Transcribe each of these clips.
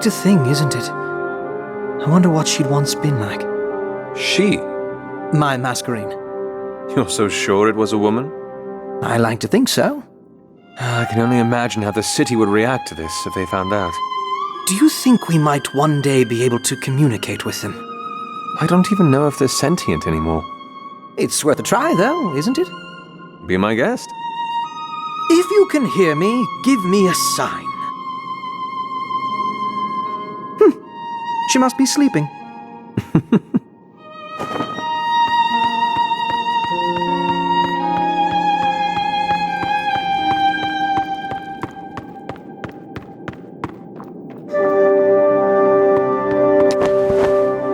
Quite a thing, isn't it? I wonder what she'd once been like. She? My Masquerine. You're so sure it was a woman? I like to think so. I can only imagine how the city would react to this if they found out. Do you think we might one day be able to communicate with them? I don't even know if they're sentient anymore. It's worth a try, though, isn't it? Be my guest. If you can hear me, give me a sign. She must be sleeping.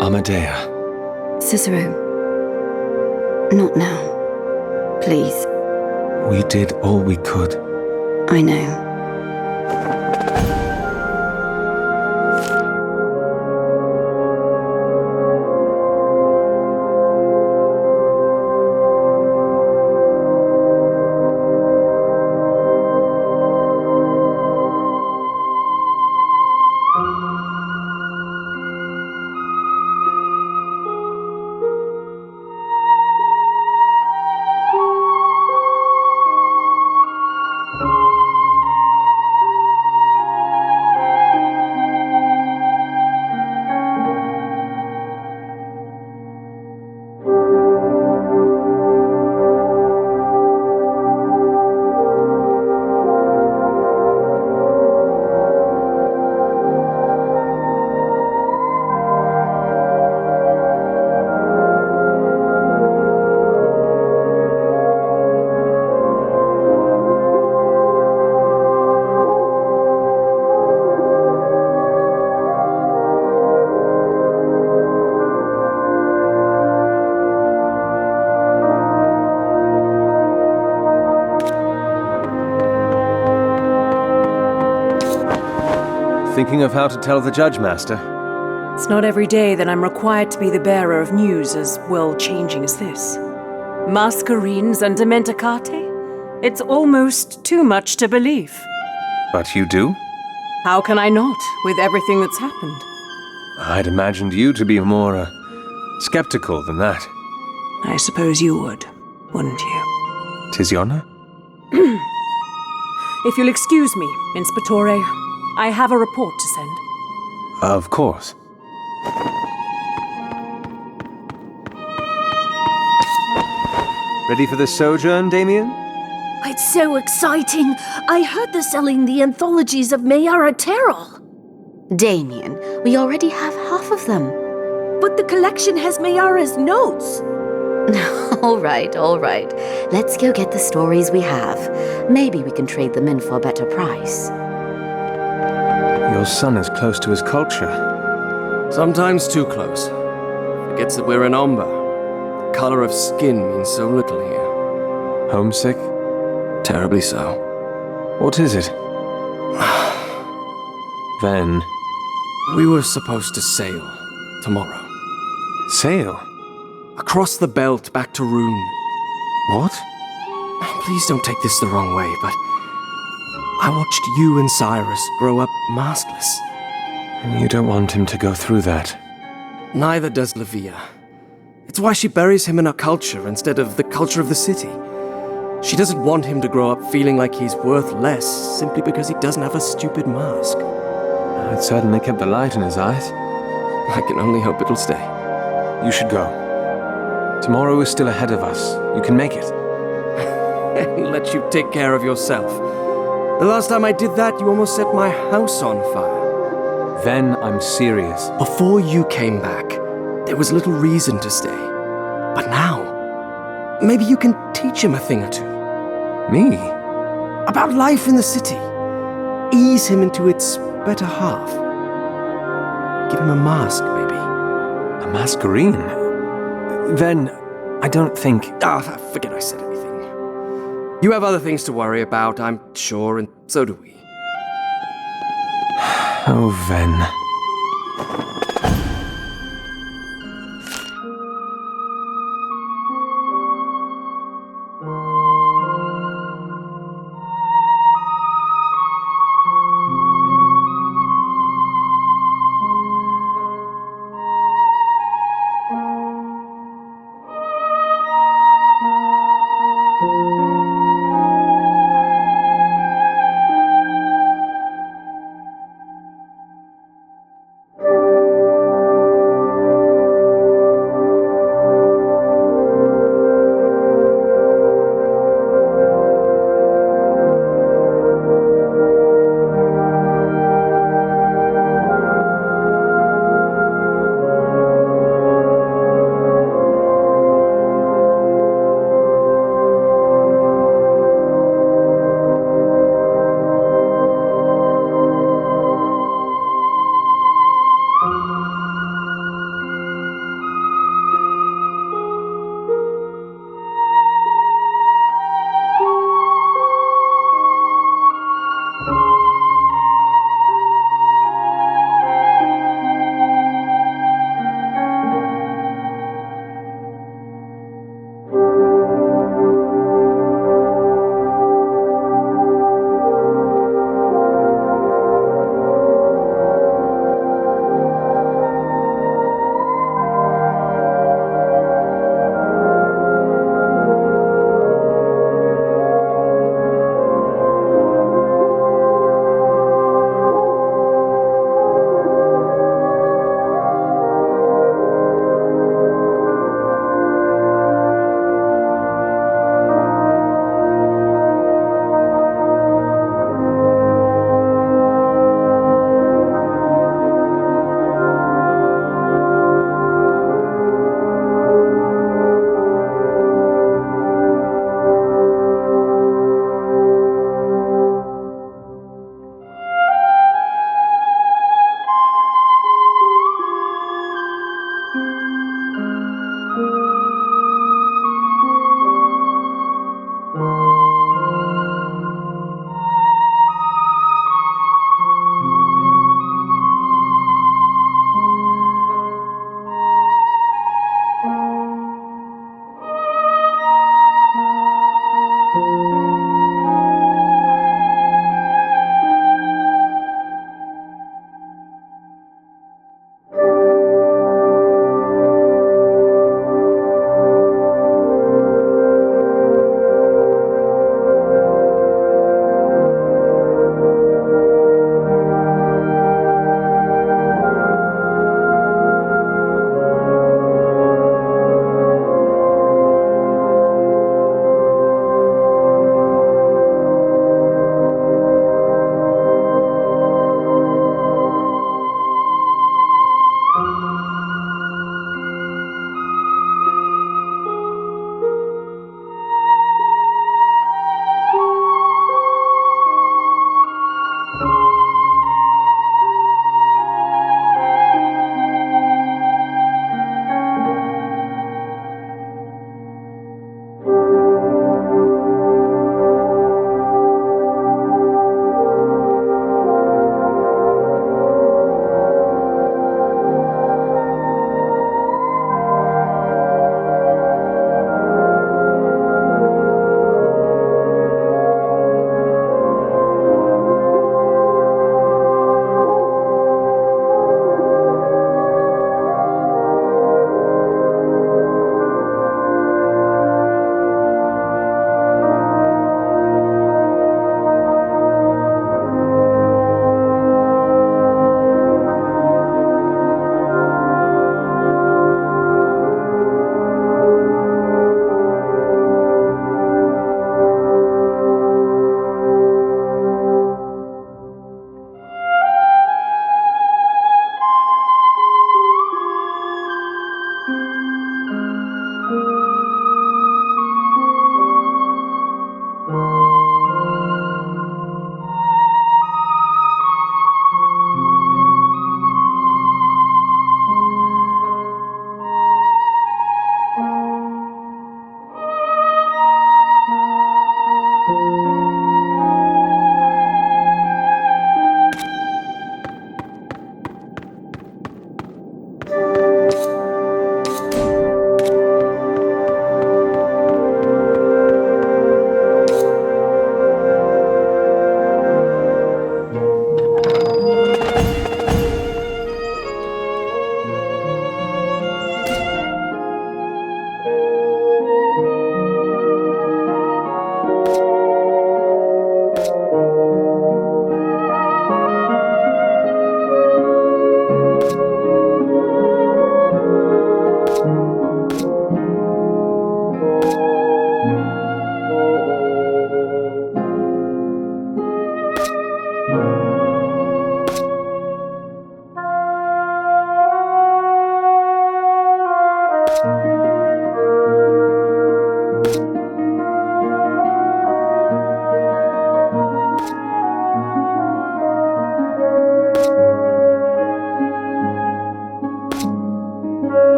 Amadea. Cicero. Not now. Please. We did all we could. I know. Thinking of how to tell the judge, Master? It's not every day that I'm required to be the bearer of news as world-changing as this. Masquerines and Dementacate? It's almost too much to believe. But you do? How can I not, with everything that's happened? I'd imagined you to be more, skeptical than that. I suppose you would, wouldn't you? 'Tis your honor? If you'll excuse me, Inspectore, I have a report to send. Of course. Ready for the sojourn, Damien? It's so exciting! I heard they're selling the anthologies of Mayara Terrell. Damien, we already have half of them. But the collection has Mayara's notes. All right. Let's go get the stories we have. Maybe we can trade them in for a better price. Your son is close to his culture. Sometimes too close. Forgets that we're in Omba. The color of skin means so little here. Homesick? Terribly so. What is it? Then... We were supposed to sail tomorrow. Sail? Across the belt back to Rune. What? Please don't take this the wrong way, but I watched you and Cyrus grow up maskless. You don't want him to go through that. Neither does Livia. It's why she buries him in her culture instead of the culture of the city. She doesn't want him to grow up feeling like he's worth less simply because he doesn't have a stupid mask. It certainly kept the light in his eyes. I can only hope it'll stay. You should go. Tomorrow is still ahead of us. You can make it. And let you take care of yourself. The last time I did that, you almost set my house on fire. Then I'm serious. Before you came back, there was little reason to stay. But now, maybe you can teach him a thing or two. Me? About life in the city. Ease him into its better half. Give him a mask, maybe. A masquerine? Then, I don't think... Forget I said anything. You have other things to worry about, I'm sure, and so do we. Oh, Ven.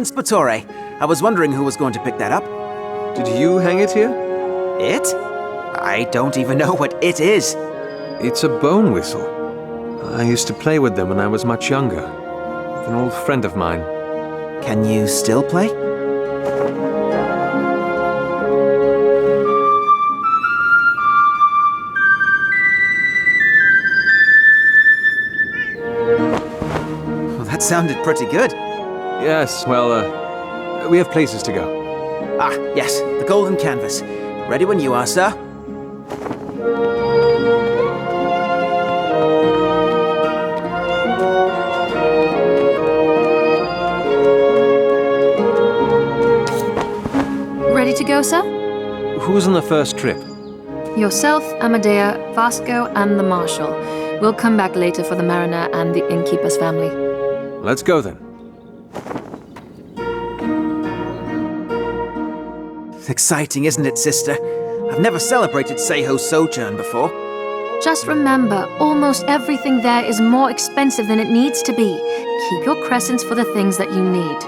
Inspectore. I was wondering who was going to pick that up. Did you hang it here? It? I don't even know what it is. It's a bone whistle. I used to play with them when I was much younger. With an old friend of mine. Can you still play? Well, that sounded pretty good. Yes, well, we have places to go. Ah, yes, the golden canvas. Ready when you are, sir. Ready to go, sir? Who's on the first trip? Yourself, Amadea, Vasco, and the Marshal. We'll come back later for the Mariner and the innkeeper's family. Let's go then. Exciting, isn't it, sister? I've never celebrated Seiho's sojourn before. Just remember, almost everything there is more expensive than it needs to be. Keep your crescents for the things that you need.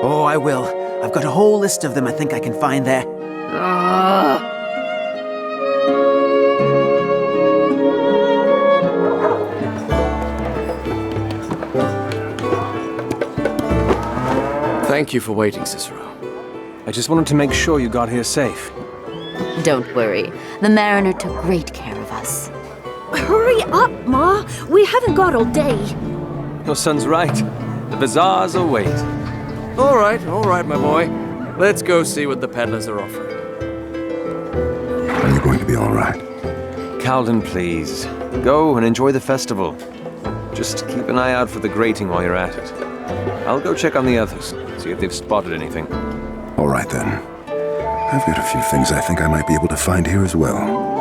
Oh, I will. I've got a whole list of them I think I can find there. Thank you for waiting, Cicero. I just wanted to make sure you got here safe. Don't worry. The Mariner took great care of us. Hurry up, Ma. We haven't got all day. Your son's right. The bazaars await. All right, my boy. Let's go see what the peddlers are offering. Are you going to be all right? Calden, please. Go and enjoy the festival. Just keep an eye out for the grating while you're at it. I'll go check on the others, see if they've spotted anything. All right, then. I've got a few things I think I might be able to find here as well.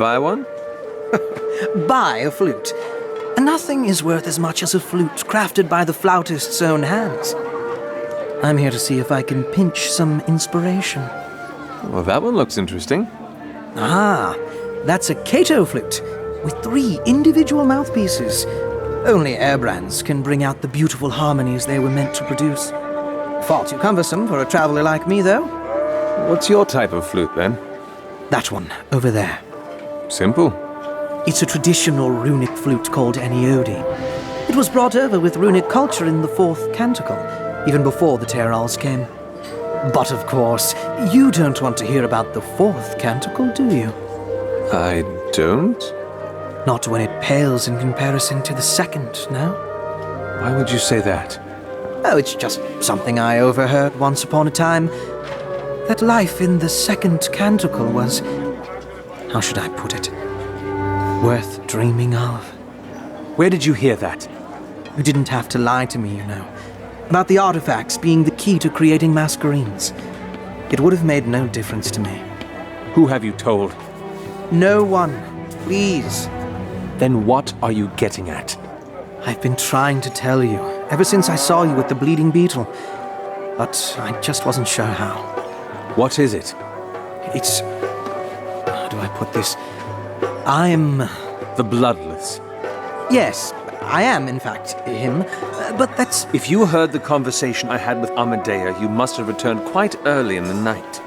buy one? Buy a flute. Nothing is worth as much as a flute crafted by the flautist's own hands. I'm here to see if I can pinch some inspiration. Well, that one looks interesting. Ah, that's a Kato flute, with 3 individual mouthpieces. Only Airbrands can bring out the beautiful harmonies they were meant to produce. Far too cumbersome for a traveler like me, though. What's your type of flute, then? That one, over there. Simple. It's a traditional runic flute called Aniodi. It was brought over with runic culture in the 4th canticle, even before the Terrals came. But of course, you don't want to hear about the 4th canticle, do you? I don't? Not when it pales in comparison to the 2nd, no? Why would you say that? Oh, it's just something I overheard once upon a time. That life in the 2nd canticle was... how should I put it? Worth dreaming of. Where did you hear that? You didn't have to lie to me, you know. About the artifacts being the key to creating Masquerades. It would have made no difference to me. Who have you told? No one. Please. Then what are you getting at? I've been trying to tell you, ever since I saw you with the Bleeding Beetle. But I just wasn't sure how. What is it? It's... how do I put this? I'm... The Bloodless. Yes, I am, in fact, him. But that's... If you heard the conversation I had with Amadea, you must have returned quite early in the night.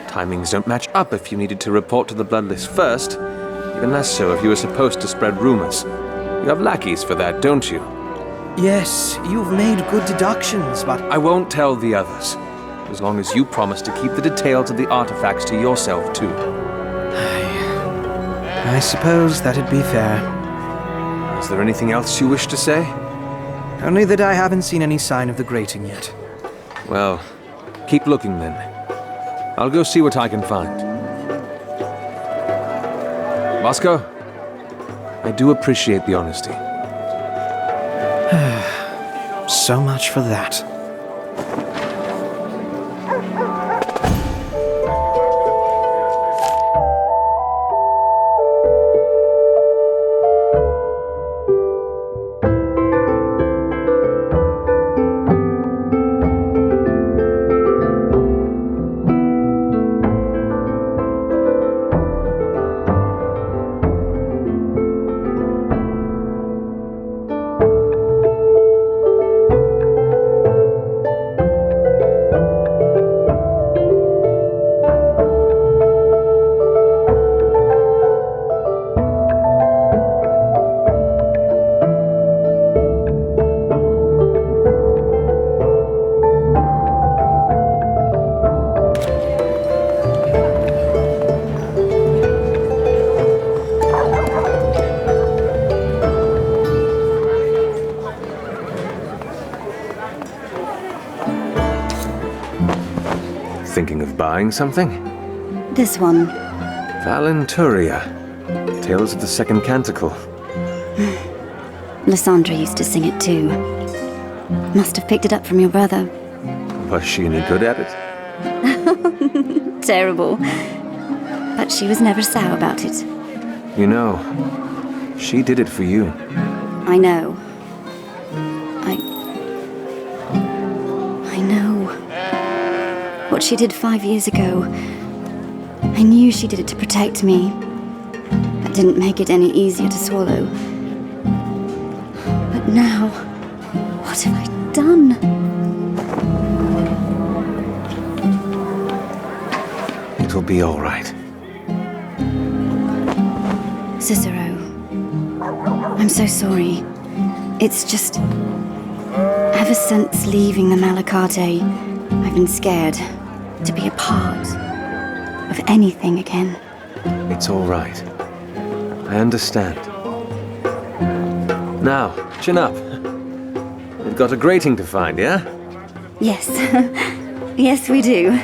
Timings don't match up if you needed to report to the Bloodless first. Even less so if you were supposed to spread rumors. You have lackeys for that, don't you? Yes, you've made good deductions, but... I won't tell the others. As long as you promise to keep the details of the artifacts to yourself, too. I suppose that'd be fair. Is there anything else you wish to say? Only that I haven't seen any sign of the grating yet. Well, keep looking then. I'll go see what I can find. Moscow, I do appreciate the honesty. So much for that. Thinking of buying something? This one. Valenturia. Tales of the 2nd Canticle. Lysandra used to sing it too. Must have picked it up from your brother. Was she any good at it? Terrible. But she was never sour about it. You know, she did it for you. I know. I know. What she did 5 years ago, I knew she did it to protect me. That didn't make it any easier to swallow. But now, what have I done? It'll be all right. Cicero, I'm so sorry. It's just... ever since leaving the Malacate, I've been scared to be a part of anything again. It's all right. I understand. Now, chin up. We've got a grating to find, yeah? Yes. Yes, we do.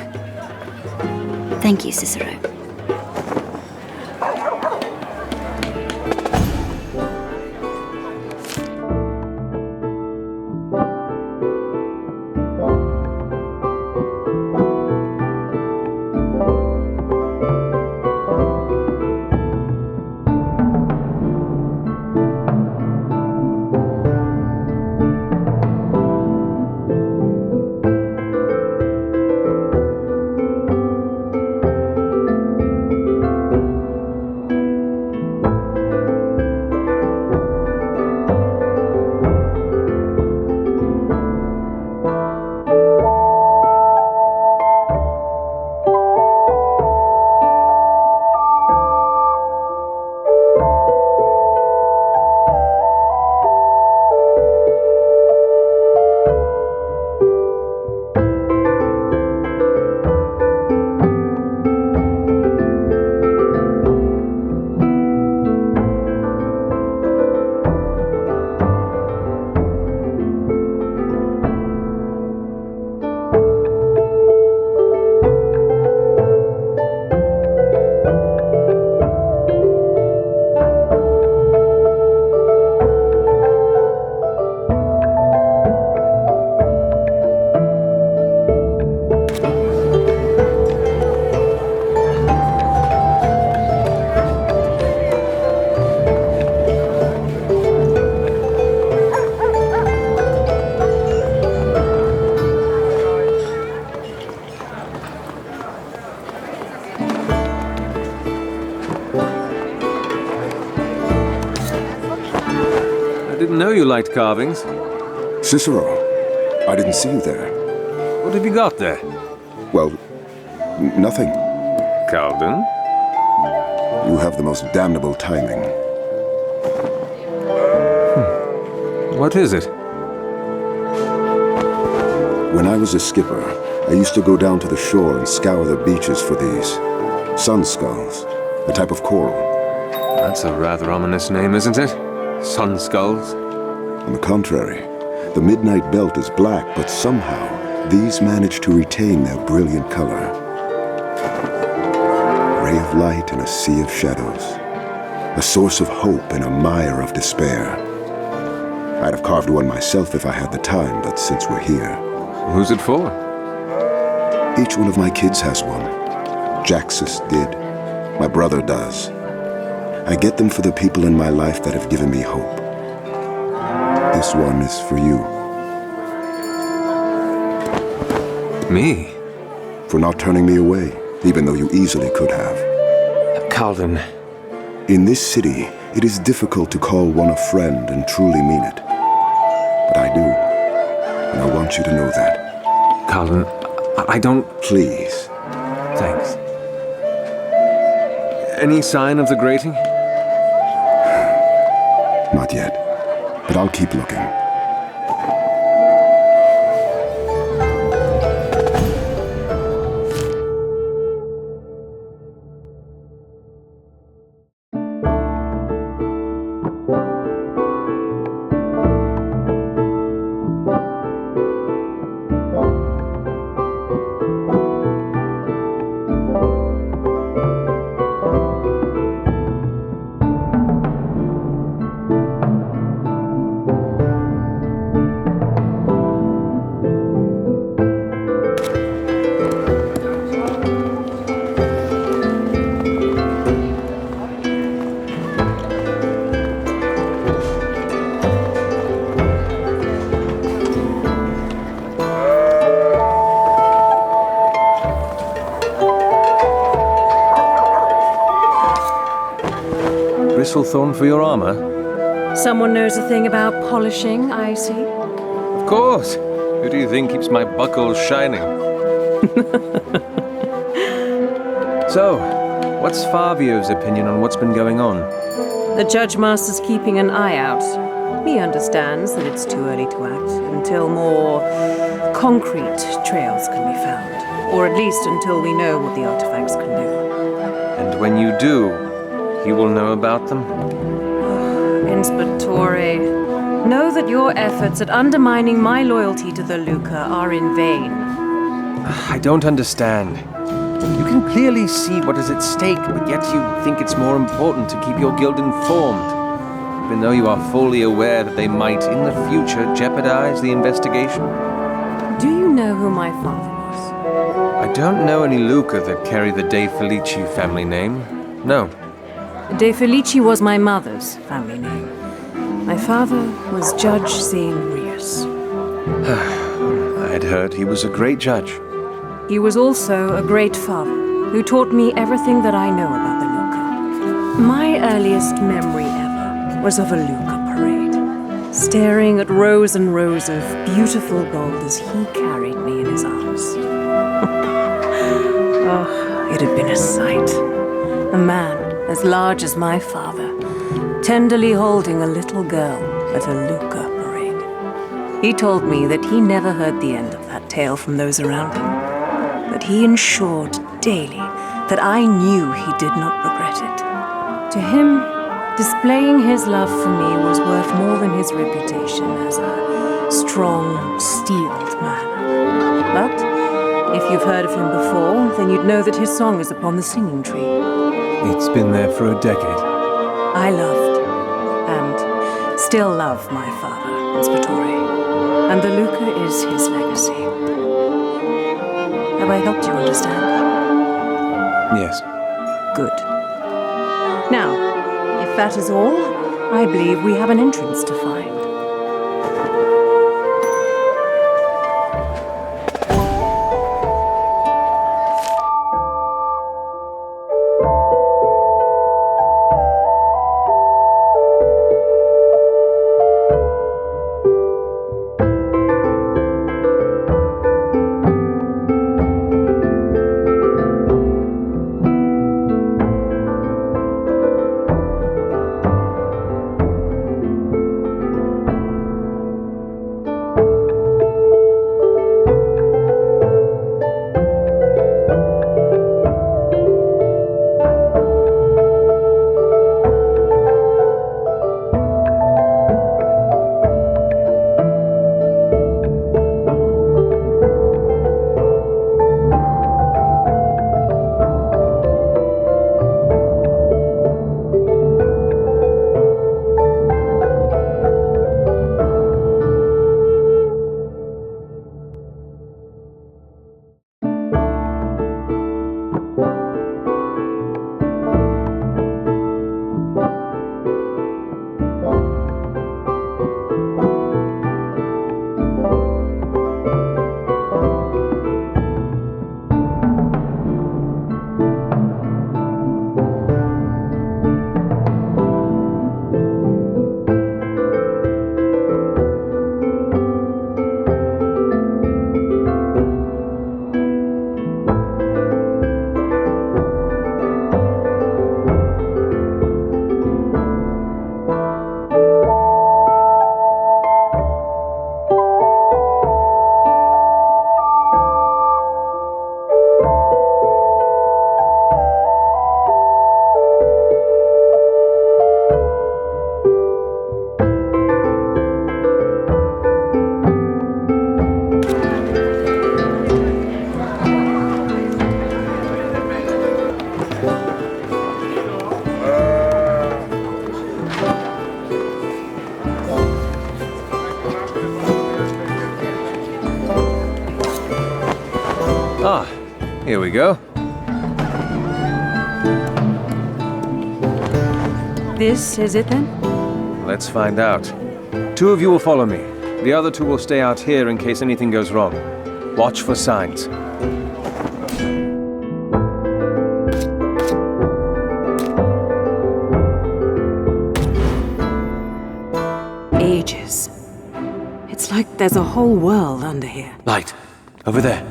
Thank you, Cicero. light carvings. Cicero, I didn't see you there. What have you got there? Well, nothing. Calden? You have the most damnable timing. What is it? When I was a skipper, I used to go down to the shore and scour the beaches for these sun skulls, a type of coral. That's a rather ominous name, isn't it? Sun skulls. On the contrary, the midnight belt is black, but somehow these manage to retain their brilliant color. A ray of light in a sea of shadows. A source of hope in a mire of despair. I'd have carved one myself if I had the time, but since we're here... Who's it for? Each one of my kids has one. Jaxus did. My brother does. I get them for the people in my life that have given me hope. This one is for you. Me? For not turning me away, even though you easily could have. Calden. In this city, it is difficult to call one a friend and truly mean it. But I do. And I want you to know that. Calden, I don't... Please. Thanks. Any sign of the grating? Not yet. But I'll keep looking. Thorn for your armor? Someone knows a thing about polishing, I see. Of course. Who do you think keeps my buckles shining? So, what's Fabio's opinion on what's been going on? The Judge Master's keeping an eye out. He understands that it's too early to act until more concrete trails can be found. Or at least until we know what the artifacts can do. And when you do, he will know about them? Inspectore, know that your efforts at undermining my loyalty to the Luca are in vain. I don't understand. You can clearly see what is at stake, but yet you think it's more important to keep your guild informed, even though you are fully aware that they might, in the future, jeopardize the investigation. Do you know who my father was? I don't know any Luca that carry the De Felici family name. No. De Felici was my mother's family name. My father was Judge Zane-Rius. I had heard he was a great judge. He was also a great father, who taught me everything that I know about the Luca. My earliest memory ever was of a Luca parade, staring at rows and rows of beautiful gold as he carried me in his arms. Oh, it had been a sight. A man as large as my father, tenderly holding a little girl at a Luca parade. He told me that he never heard the end of that tale from those around him, but he ensured daily that I knew he did not regret it. To him, displaying his love for me was worth more than his reputation as a strong, steeled man. But if you've heard of him before, then you'd know that his song is upon the singing tree. It's been there for a decade. I loved, and still love my father, Inspectore, and the Luca is his legacy. Have I helped you understand? Yes. Good. Now, if that is all, I believe we have an entrance to find. Here we go. This is it then? Let's find out. 2 of you will follow me. The other 2 will stay out here in case anything goes wrong. Watch for signs. Ages. It's like there's a whole world under here. Light. Over there.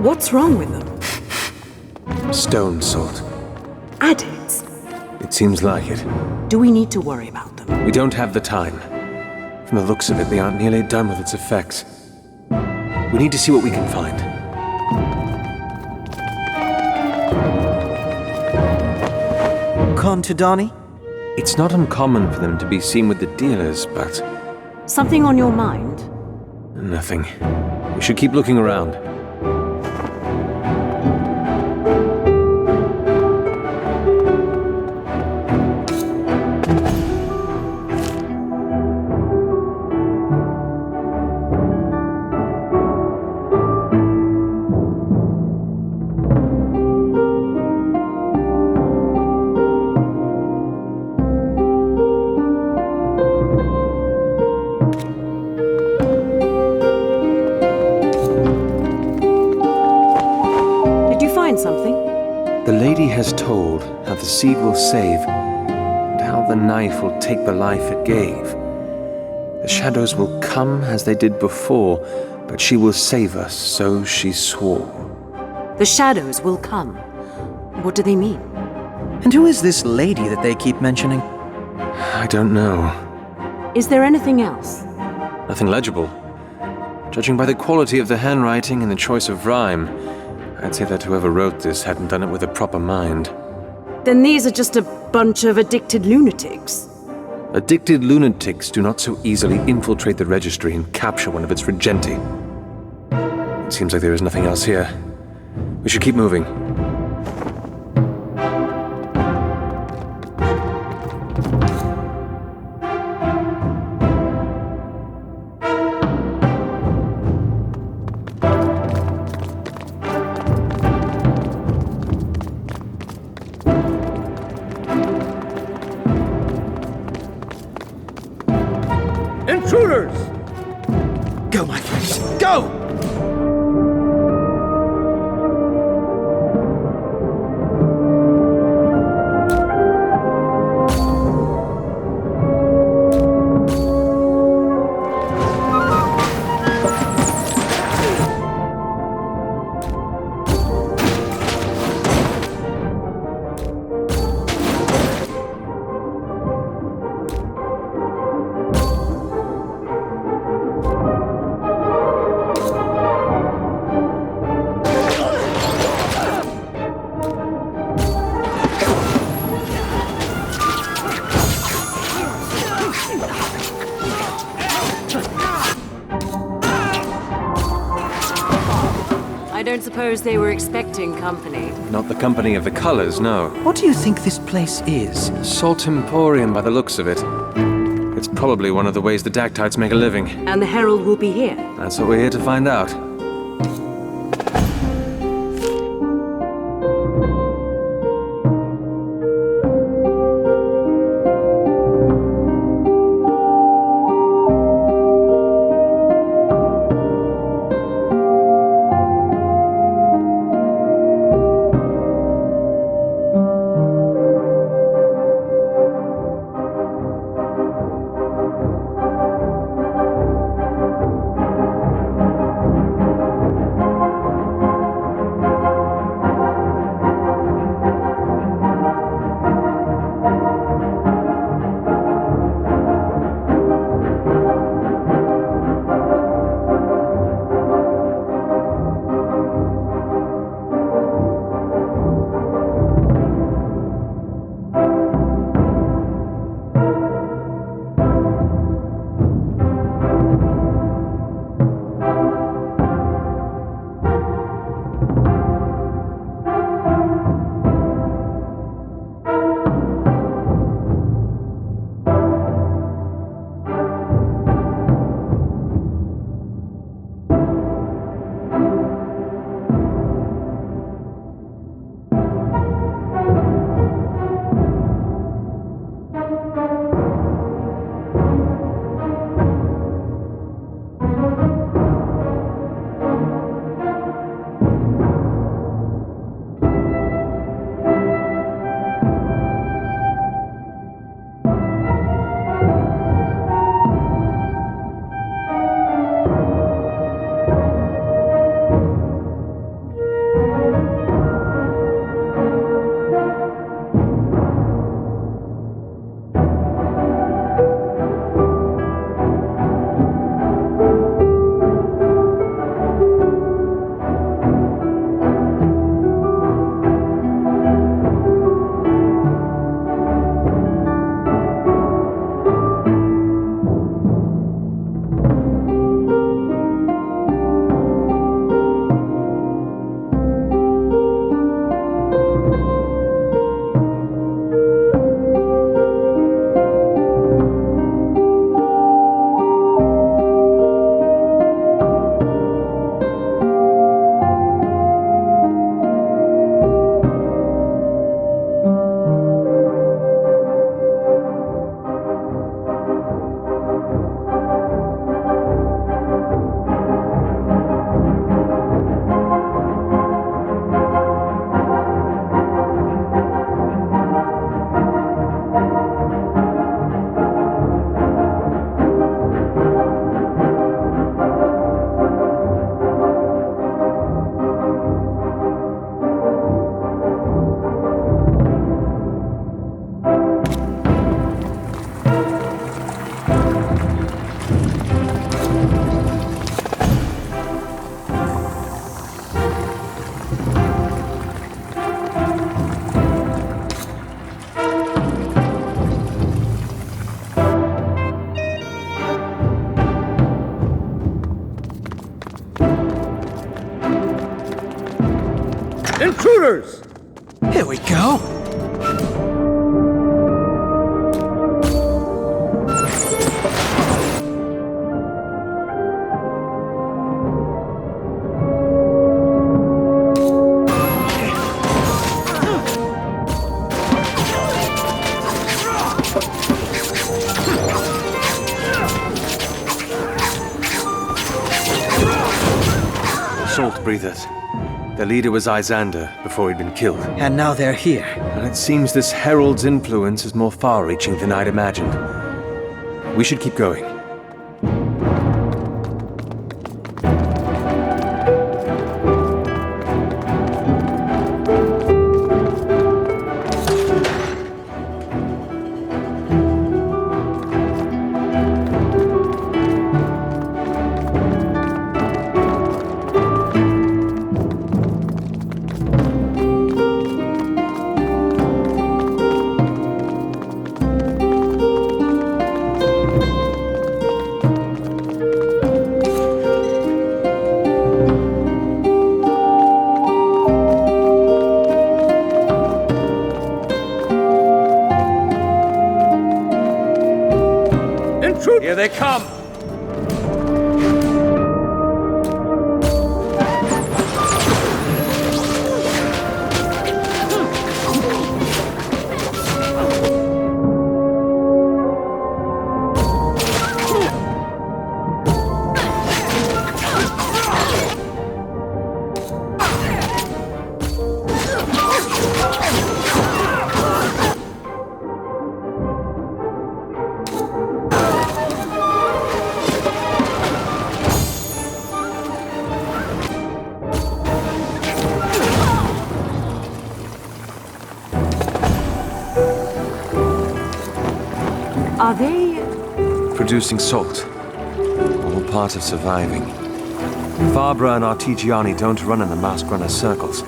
What's wrong with them? Stone salt. Addicts? It seems like it. Do we need to worry about them? We don't have the time. From the looks of it, they aren't nearly done with its effects. We need to see what we can find. Contadani? It's not uncommon for them to be seen with the dealers, but... Something on your mind? nothing. We should keep looking around. The lady has told how the seed will save, and how the knife will take the life it gave. The shadows will come as they did before, but she will save us, so she swore. The shadows will come. What do they mean? And who is this lady that they keep mentioning? I don't know. Is there anything else? Nothing legible. Judging by the quality of the handwriting and the choice of rhyme, I'd say that whoever wrote this hadn't done it with a proper mind. Then these are just a bunch of addicted lunatics. Addicted lunatics do not so easily infiltrate the registry and capture one of its regenti. It seems like there is nothing else here. We should keep moving. Intruders! Go, my friends, go! I don't suppose they were expecting company. Not the company of the colors, no. What do you think this place is? Salt Emporium by the looks of it. It's probably one of the ways the Dactytes make a living. And the Herald will be here. That's what we're here to find out. Orders! Here we go. Salt breathers. Their leader was Izander before he'd been killed. And now they're here. And it seems this herald's influence is more far-reaching than I'd imagined. We should keep going. Here they come! Are they... Producing salt. All part of surviving. Fabra and Artigiani don't run in the masked runner circles.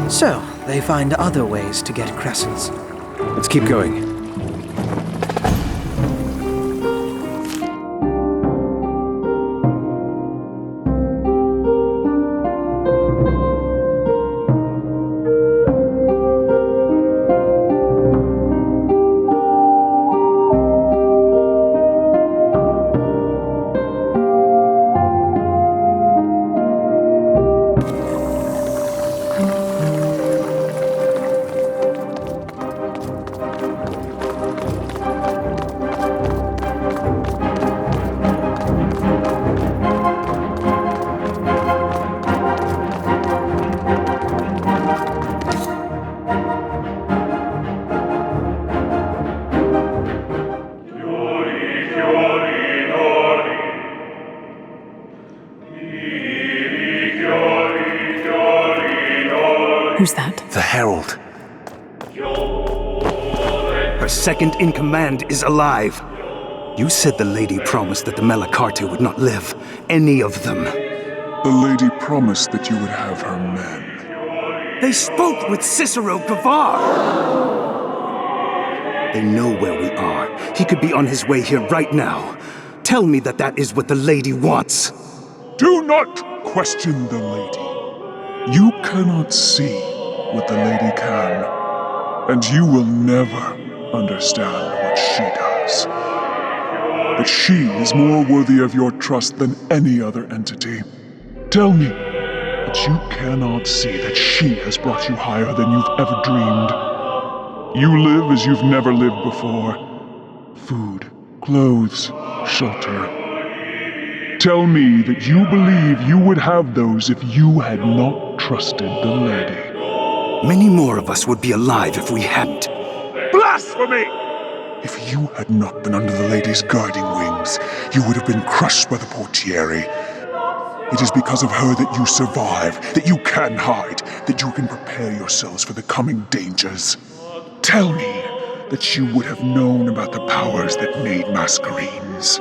So, they find other ways to get crescents. Let's keep going. Who's that? The Herald. Her second-in-command is alive. You said the lady promised that the Malacarte would not live. Any of them. The lady promised that you would have her men. They spoke with Cicero Gavar! They know where we are. He could be on his way here right now. Tell me that that is what the lady wants. Do not question the lady. You cannot see what the lady can, and you will never understand what she does. But she is more worthy of your trust than any other entity. Tell me that you cannot see that she has brought you higher than you've ever dreamed. You live as you've never lived before. Food, clothes, shelter. Tell me that you believe you would have those if you had not trusted the lady. Many more of us would be alive if we hadn't. Blasphemy! If you had not been under the lady's guarding wings, you would have been crushed by the portiere. It is because of her that you survive, that you can hide, that you can prepare yourselves for the coming dangers. Tell me that you would have known about the powers that made Masquerines,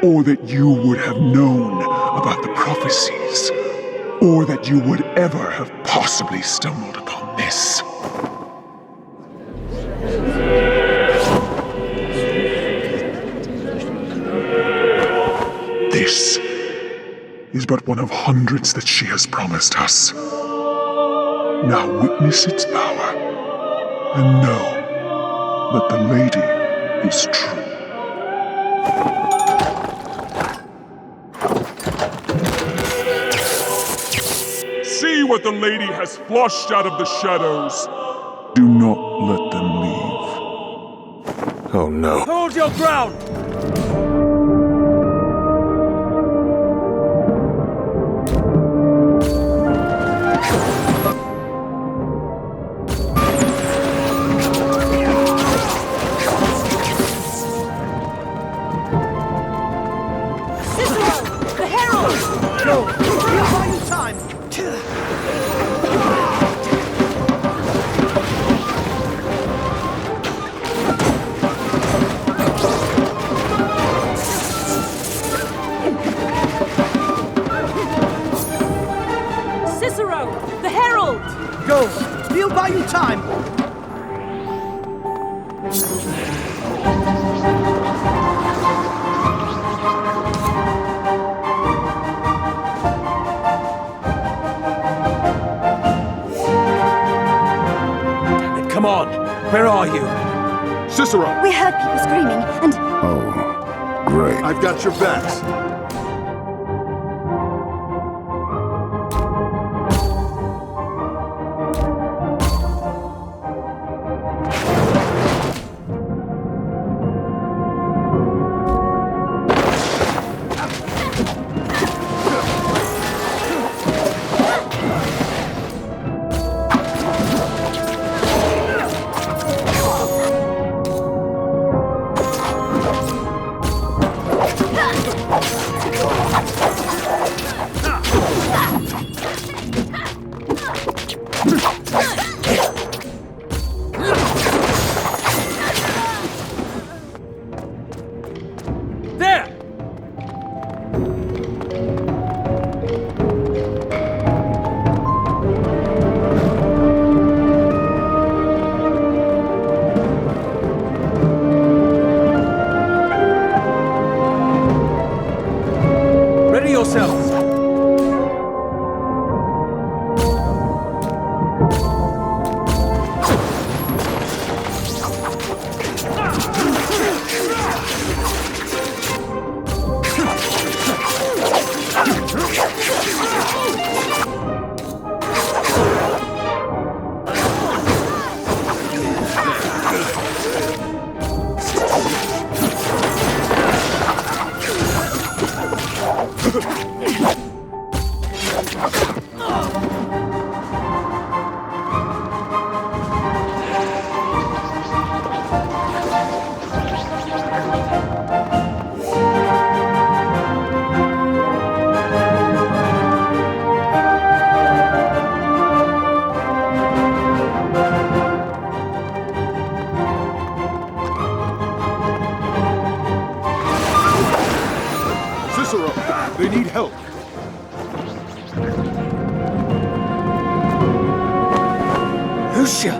or that you would have known about the prophecies, or that you would ever have possibly stumbled upon this. This is but one of hundreds that she has promised us. Now witness its power, and know that the lady is true. See what the lady has flushed out of the shadows. Do not let them leave. Oh no. Hold your ground! Go! We'll buy you time! Come on! Where are you? Cicero! We heard people screaming, and... Oh, great. I've got your backs. They need help. Lucia!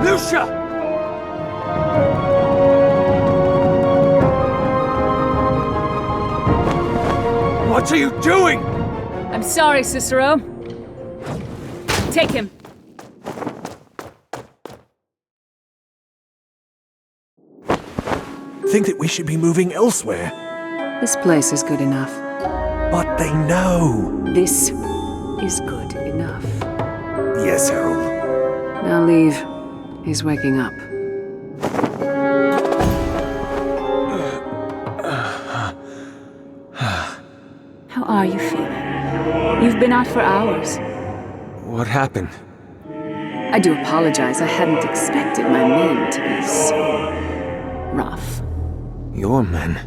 Lucia! What are you doing? I'm sorry, Cicero. Take him. Think that we should be moving elsewhere. This place is good enough. But they know. This is good enough. Yes, Harold. Now leave. He's waking up. How are you feeling? You've been out for hours. What happened? I do apologize. I hadn't expected my men to be so rough. Your men?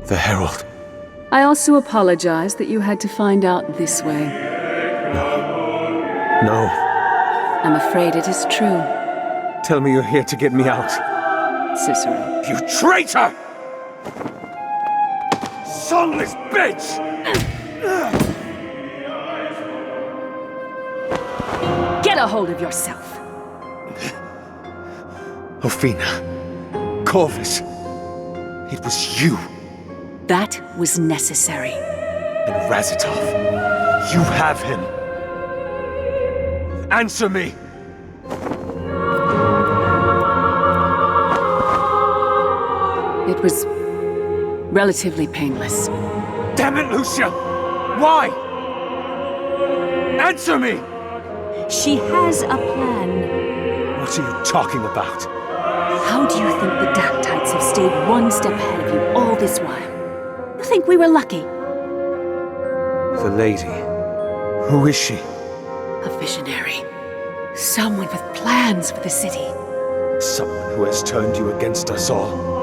The Herald. I also apologize that you had to find out this way. No. I'm afraid it is true. Tell me you're here to get me out. Cicero. You traitor! Songless bitch! Get a hold of yourself. Ophina. Corvus. It was you. That was necessary. And Razatov, you have him. Answer me! It was relatively painless. Damn it, Lucia! Why? Answer me! She has a plan. What are you talking about? How do you think the Dactytes have stayed one step ahead of you all this while? You think we were lucky? The lady. Who is she? A visionary. Someone with plans for the city. Someone who has turned you against us all.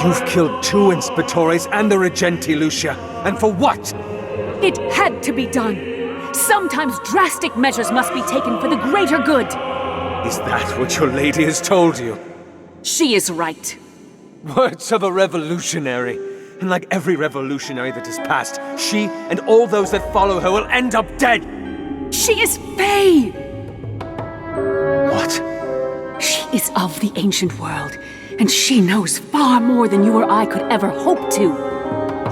You've killed 2 Inspectores and the Regenti, Lucia. And for what? It had to be done. Sometimes drastic measures must be taken for the greater good. Is that what your lady has told you? She is right. Words of a revolutionary. And like every revolutionary that has passed, she and all those that follow her will end up dead. She is Fae! What? She is of the ancient world, and she knows far more than you or I could ever hope to.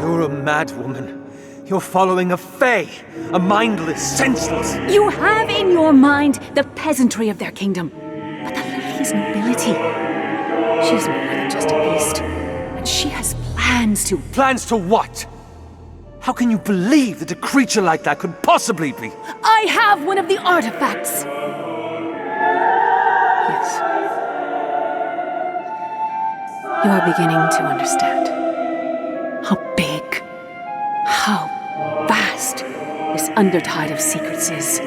You're a mad woman. You're following a Fae, a mindless, senseless... You have in your mind the peasantry of their kingdom, but the lady's nobility. She's more than just a beast, and she has plans to... Plans to what? How can you believe that a creature like that could possibly be? I have one of the artifacts! Yes. You are beginning to understand how big, how vast this undertide of secrets is.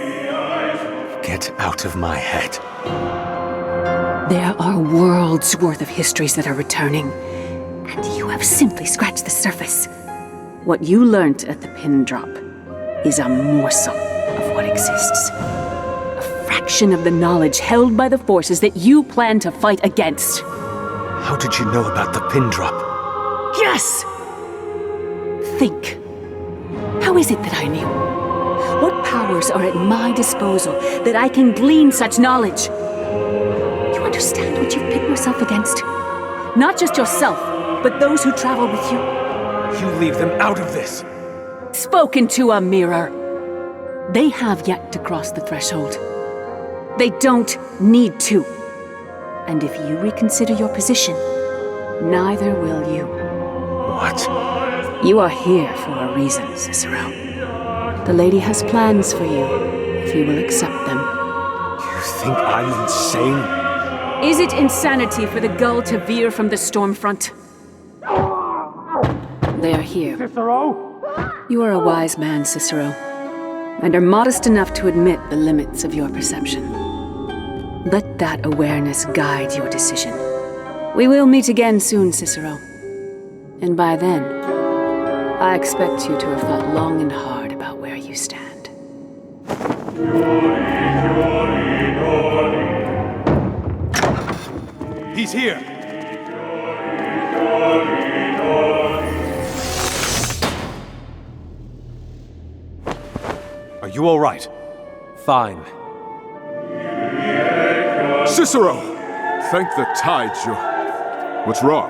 Get out of my head. There are worlds worth of histories that are returning, and you have simply scratched the surface. What you learnt at the pin drop is a morsel of what exists. A fraction of the knowledge held by the forces that you plan to fight against. How did you know about the pin drop? Yes! Think. How is it that I knew? What powers are at my disposal that I can glean such knowledge? You understand what you've picked yourself against? Not just yourself, but those who travel with you. You leave them out of this. Spoken to a mirror. They have yet to cross the threshold. They don't need to. And if you reconsider your position, neither will you. What? You are here for a reason, Cicero. The lady has plans for you, if you will accept them. You think I'm insane? Is it insanity for the gull to veer from the storm front? They are here. Cicero? You are a wise man, Cicero, and are modest enough to admit the limits of your perception. Let that awareness guide your decision. We will meet again soon, Cicero. And by then, I expect you to have thought long and hard about where you stand. He's here! Are you all right? Fine. Cicero! Thank the tides you're... What's wrong?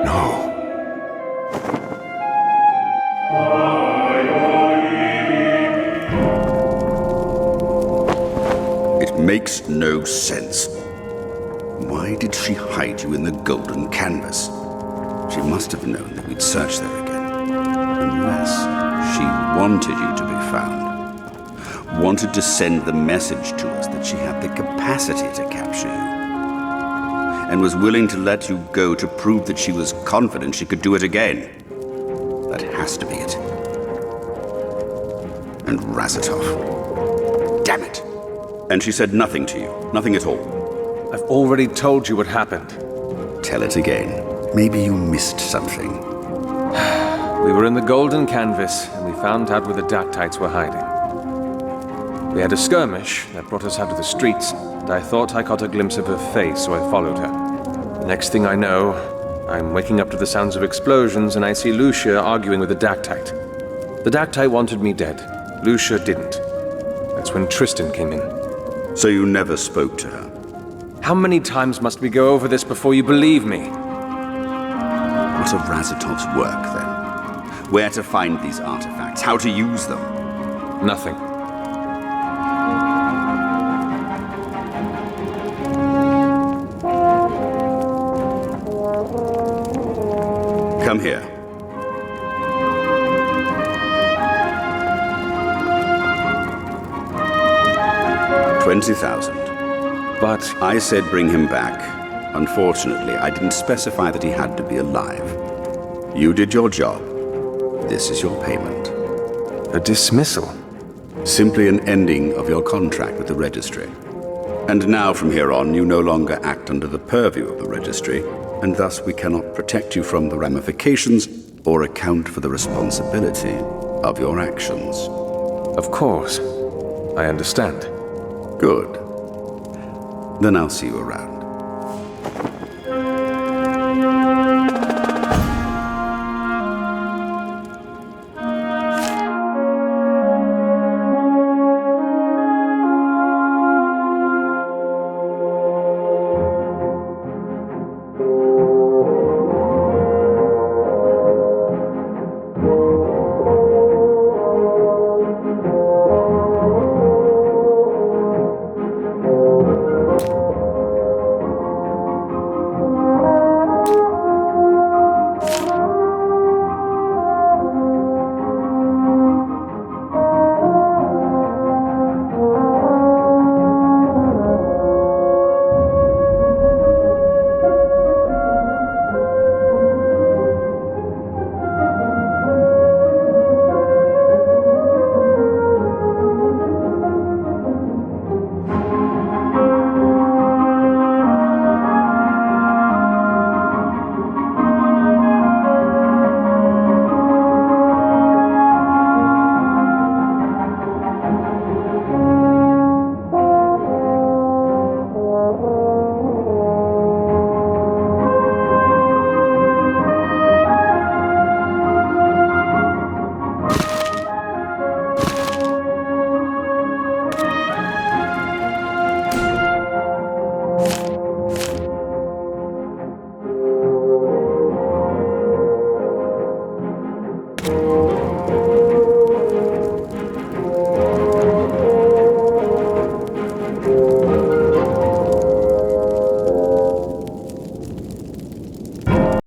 No. It makes no sense. Why did she hide you in the golden canvas? She must have known that we'd search there again. Unless she wanted you to be found. Wanted to send the message to us that she had the capacity to capture you. And was willing to let you go to prove that she was confident she could do it again. That has to be it. And Razatov. Damn it! And she said nothing to you. Nothing at all. I've already told you what happened. Tell it again. Maybe you missed something. We were in the golden canvas, and we found out where the Dactytes were hiding. We had a skirmish that brought us out of the streets, and I thought I caught a glimpse of her face, so I followed her. The next thing I know, I'm waking up to the sounds of explosions, and I see Lucia arguing with a Dactyte. The Dactyte wanted me dead. Lucia didn't. That's when Tristan came in. So you never spoke to her? How many times must we go over this before you believe me? What of Razatov's work, then? Where to find these artifacts? How to use them? Nothing. Come here. $20,000. But I said bring him back. Unfortunately, I didn't specify that he had to be alive. You did your job. This is your payment. a dismissal? Simply an ending of your contract with the registry. And now from here on, you no longer act under the purview of the registry, and thus we cannot protect you from the ramifications or account for the responsibility of your actions. Of course. I understand. Good. Then I'll see you around.